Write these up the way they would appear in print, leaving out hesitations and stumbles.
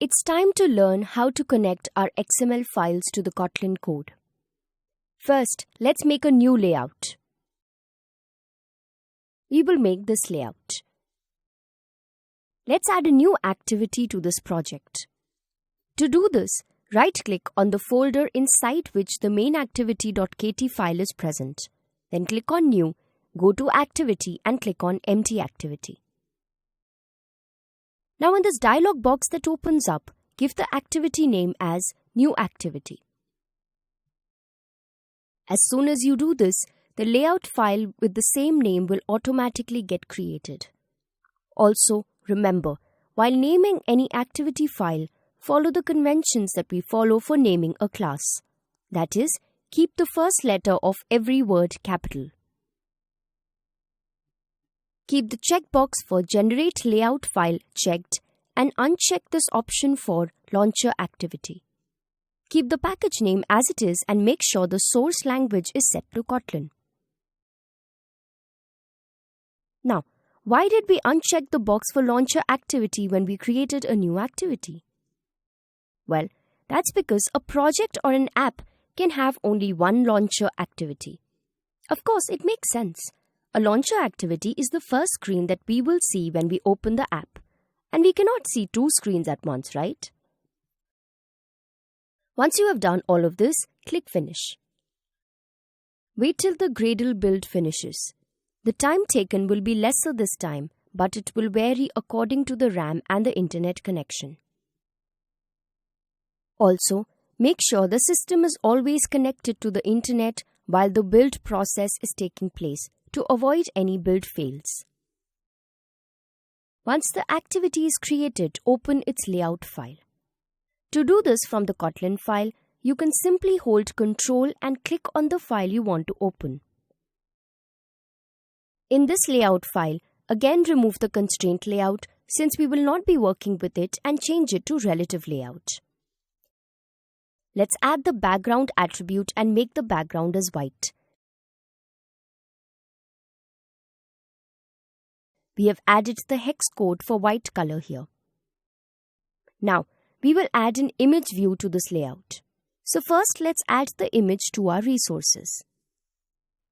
It's time to learn how to connect our XML files to the Kotlin code. First, let's make a new layout. We will make this layout. Let's add a new activity to this project. To do this, right-click on the folder inside which the main activity.kt file is present. Then click on New, go to Activity and click on Empty Activity. Now in this dialog box that opens up, give the activity name as New Activity. As soon as you do this, the layout file with the same name will automatically get created. Also, remember, while naming any activity file, follow the conventions that we follow for naming a class. That is, keep the first letter of every word capital. Keep the checkbox for Generate Layout File checked and uncheck this option for Launcher Activity. Keep the package name as it is and make sure the source language is set to Kotlin. Now, why did we uncheck the box for Launcher Activity when we created a new activity? Well, that's because a project or an app can have only one launcher activity. Of course, it makes sense. A launcher activity is the first screen that we will see when we open the app. And we cannot see two screens at once, right? Once you have done all of this, click Finish. Wait till the Gradle build finishes. The time taken will be lesser this time, but it will vary according to the RAM and the internet connection. Also, make sure the system is always connected to the internet while the build process is taking place to avoid any build fails. Once the activity is created, open its layout file. To do this from the Kotlin file, you can simply hold Ctrl and click on the file you want to open. In this layout file, again remove the constraint layout since we will not be working with it and change it to relative layout. Let's add the background attribute and make the background as white. We have added the hex code for white color here. Now, we will add an image view to this layout. So first, let's add the image to our resources.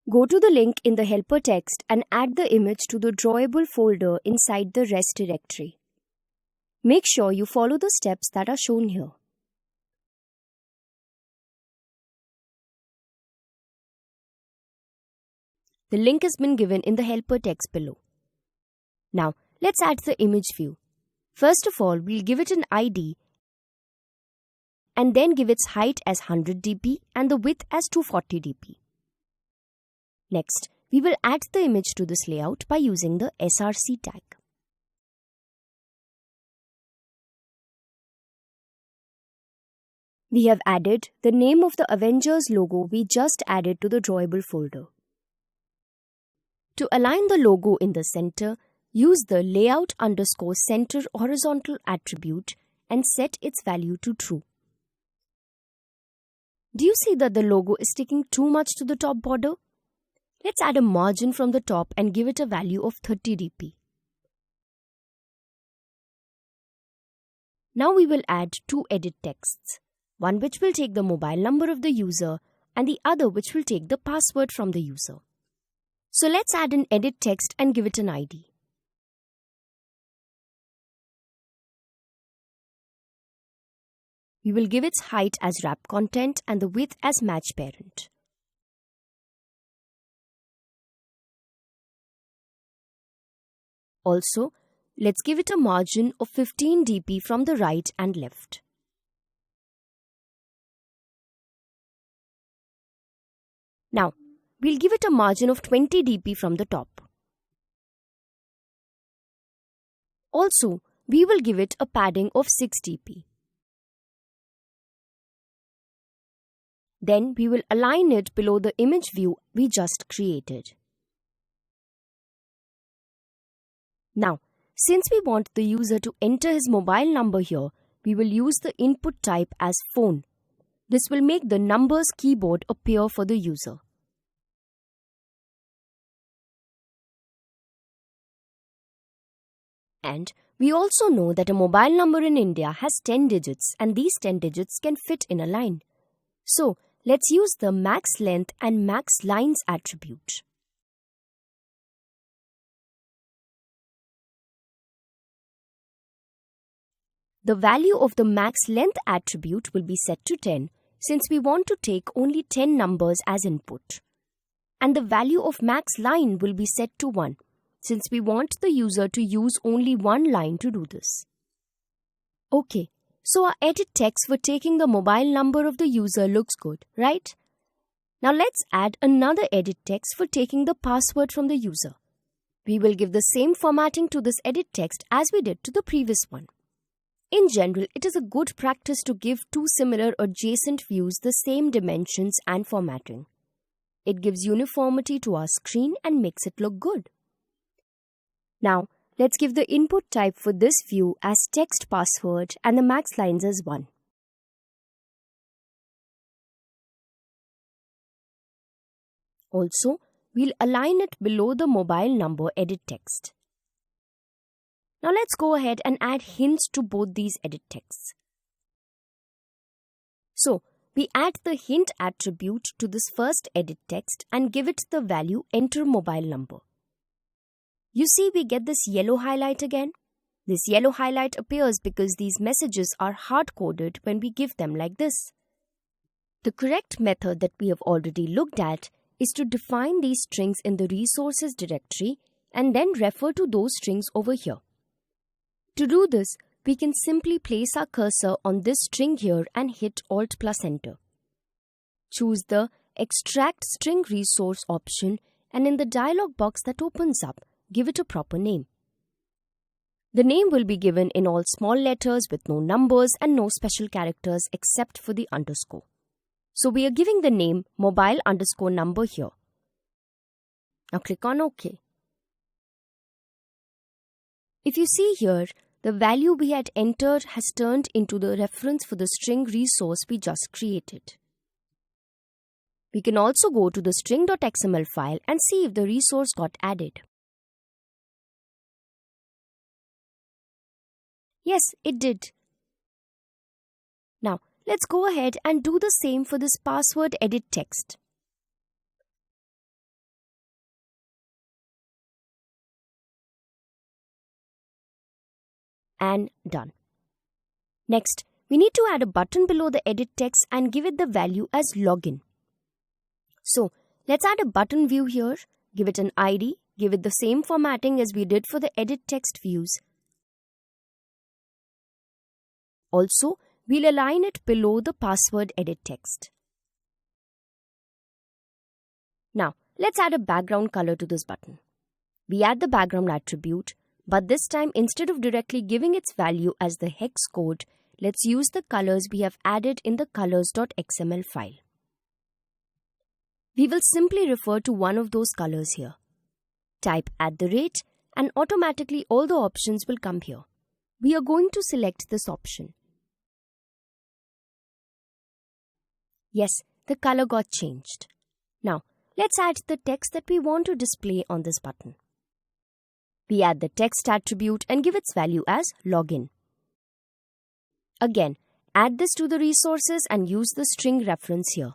Go to the link in the helper text and add the image to the drawable folder inside the res directory. Make sure you follow the steps that are shown here. The link has been given in the helper text below. Now, let's add the image view. First of all, we'll give it an ID and then give its height as 100 dp and the width as 240 dp. Next, we will add the image to this layout by using the src tag. We have added the name of the Avengers logo we just added to the drawable folder. To align the logo in the center, use the layout_center horizontal attribute and set its value to true. Do you see that the logo is sticking too much to the top border? Let's add a margin from the top and give it a value of 30 dp. Now we will add two edit texts, one which will take the mobile number of the user and the other which will take the password from the user. So let's add an edit text and give it an ID. We will give its height as wrap content and the width as match parent. Also, let's give it a margin of 15 dp from the right and left. Now, we'll give it a margin of 20 dp from the top. Also, we will give it a padding of 6 dp. Then we will align it below the image view we just created. Now, since we want the user to enter his mobile number here, we will use the input type as phone. This will make the numbers keyboard appear for the user. And We also know that a mobile number in India has 10 digits and these 10 digits can fit in a line. So, let's use the max length and max lines attribute. The value of the max length attribute will be set to 10 since we want to take only 10 numbers as input. And the value of max line will be set to 1 since we want the user to use only one line to do this. Okay, so our edit text for taking the mobile number of the user looks good, right? Now let's add another edit text for taking the password from the user. We will give the same formatting to this edit text as we did to the previous one. In general, it is a good practice to give two similar adjacent views the same dimensions and formatting. It gives uniformity to our screen and makes it look good. Now, let's give the input type for this view as text password and the max lines as 1. Also, we'll align it below the mobile number edit text. Now let's go ahead and add hints to both these edit texts. So, we add the hint attribute to this first edit text and give it the value enter mobile number. You see we get this yellow highlight again? This yellow highlight appears because these messages are hard-coded when we give them like this. The correct method that we have already looked at is to define these strings in the resources directory and then refer to those strings over here. To do this, we can simply place our cursor on this string here and hit Alt plus Enter. Choose the Extract String Resource option and in the dialog box that opens up, give it a proper name. The name will be given in all small letters with no numbers and no special characters except for the underscore. So we are giving the name mobile underscore number here. Now click on OK. If you see here, the value we had entered has turned into the reference for the string resource we just created. We can also go to the string.xml file and see if the resource got added. Yes, it did. Now, let's go ahead and do the same for this password edit text. And done. Next, we need to add a button below the edit text and give it the value as login. So, let's add a button view here, give it an ID, give it the same formatting as we did for the edit text views. Also, we'll align it below the password edit text. Now, let's add a background color to this button. We add the background attribute, but this time instead of directly giving its value as the hex code, let's use the colors we have added in the colors.xml file. We will simply refer to one of those colors here. Type @ and automatically all the options will come here. We are going to select this option. Yes, the color got changed. Now, let's add the text that we want to display on this button. We add the text attribute and give its value as login. Again, add this to the resources and use the string reference here.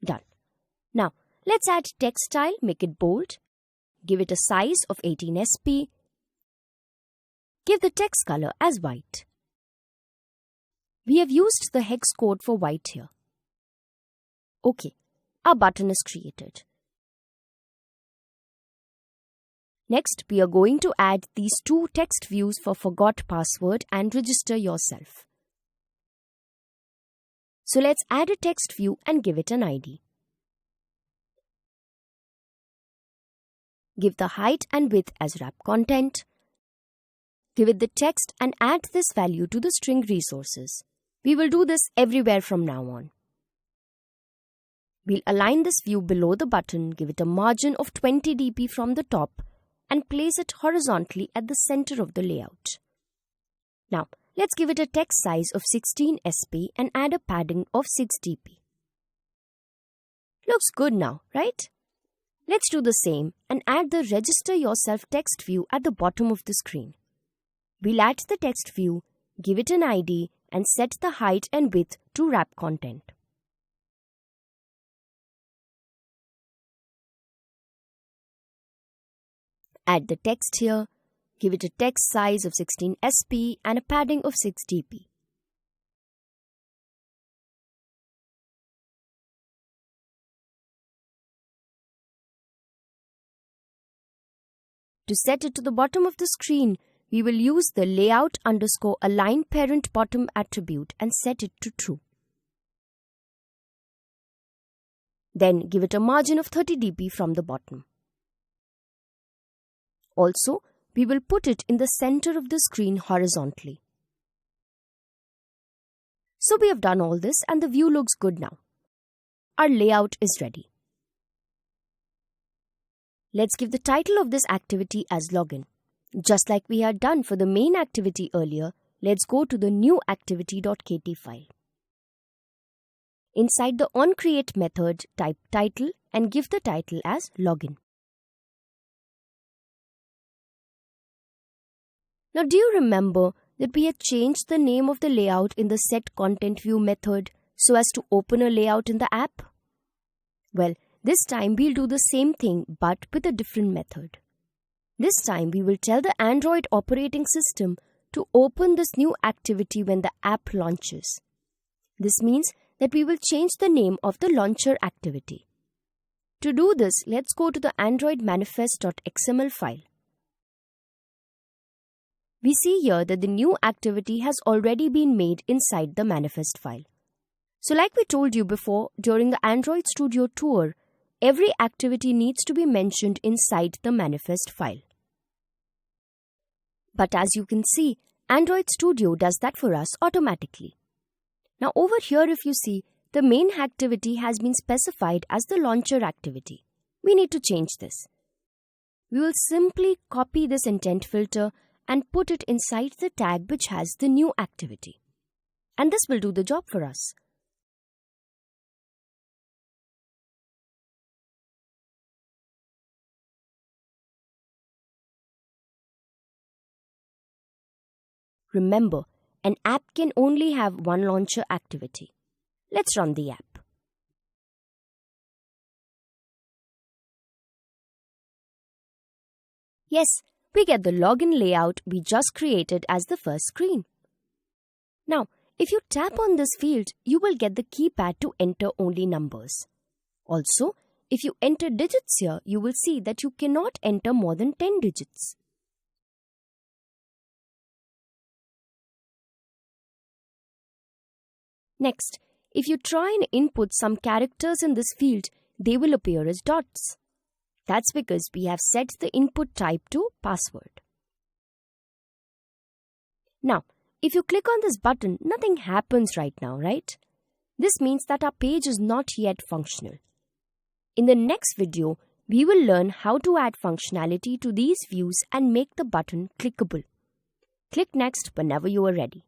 Done. Now, let's add text style, make it bold. Give it a size of 18 sp. Give the text color as white. We have used the hex code for white here. Okay, our button is created. Next, we are going to add these two text views for forgot password and register yourself. So let's add a text view and give it an ID. Give the height and width as wrap content. Give it the text and add this value to the string resources. We will do this everywhere from now on. We'll align this view below the button, give it a margin of 20 dp from the top, and place it horizontally at the center of the layout. Now, let's give it a text size of 16 sp and add a padding of 6 dp. Looks good now, right? Let's do the same and add the Register Yourself text view at the bottom of the screen. We'll add the text view, give it an ID, and set the height and width to wrap content. Add the text here, give it a text size of 16 sp and a padding of 6 dp. To set it to the bottom of the screen, we will use the layout_align parent bottom attribute and set it to true. Then give it a margin of 30 dp from the bottom. Also, we will put it in the center of the screen horizontally. So we have done all this and the view looks good now. Our layout is ready. Let's give the title of this activity as login. Just like we had done for the main activity earlier, let's go to the new activity.kt file. Inside the onCreate method, type title and give the title as login. Now do you remember that we had changed the name of the layout in the setContentView method so as to open a layout in the app? Well, this time we'll do the same thing but with a different method. This time we will tell the Android operating system to open this new activity when the app launches. This means that we will change the name of the launcher activity. To do this, let's go to the Android manifest.xml file. We see here that the new activity has already been made inside the manifest file. So like we told you before, during the Android Studio tour, every activity needs to be mentioned inside the manifest file. But as you can see, Android Studio does that for us automatically. Now over here if you see, the main activity has been specified as the launcher activity. We need to change this. We will simply copy this intent filter and put it inside the tag which has the new activity. And this will do the job for us. Remember, an app can only have one launcher activity. Let's run the app. Yes, we get the login layout we just created as the first screen. Now, if you tap on this field, you will get the keypad to enter only numbers. Also, if you enter digits here, you will see that you cannot enter more than 10 digits. Next, if you try and input some characters in this field, they will appear as dots. That's because we have set the input type to password. Now, if you click on this button, nothing happens right now, right? This means that our page is not yet functional. In the next video, we will learn how to add functionality to these views and make the button clickable. Click next whenever you are ready.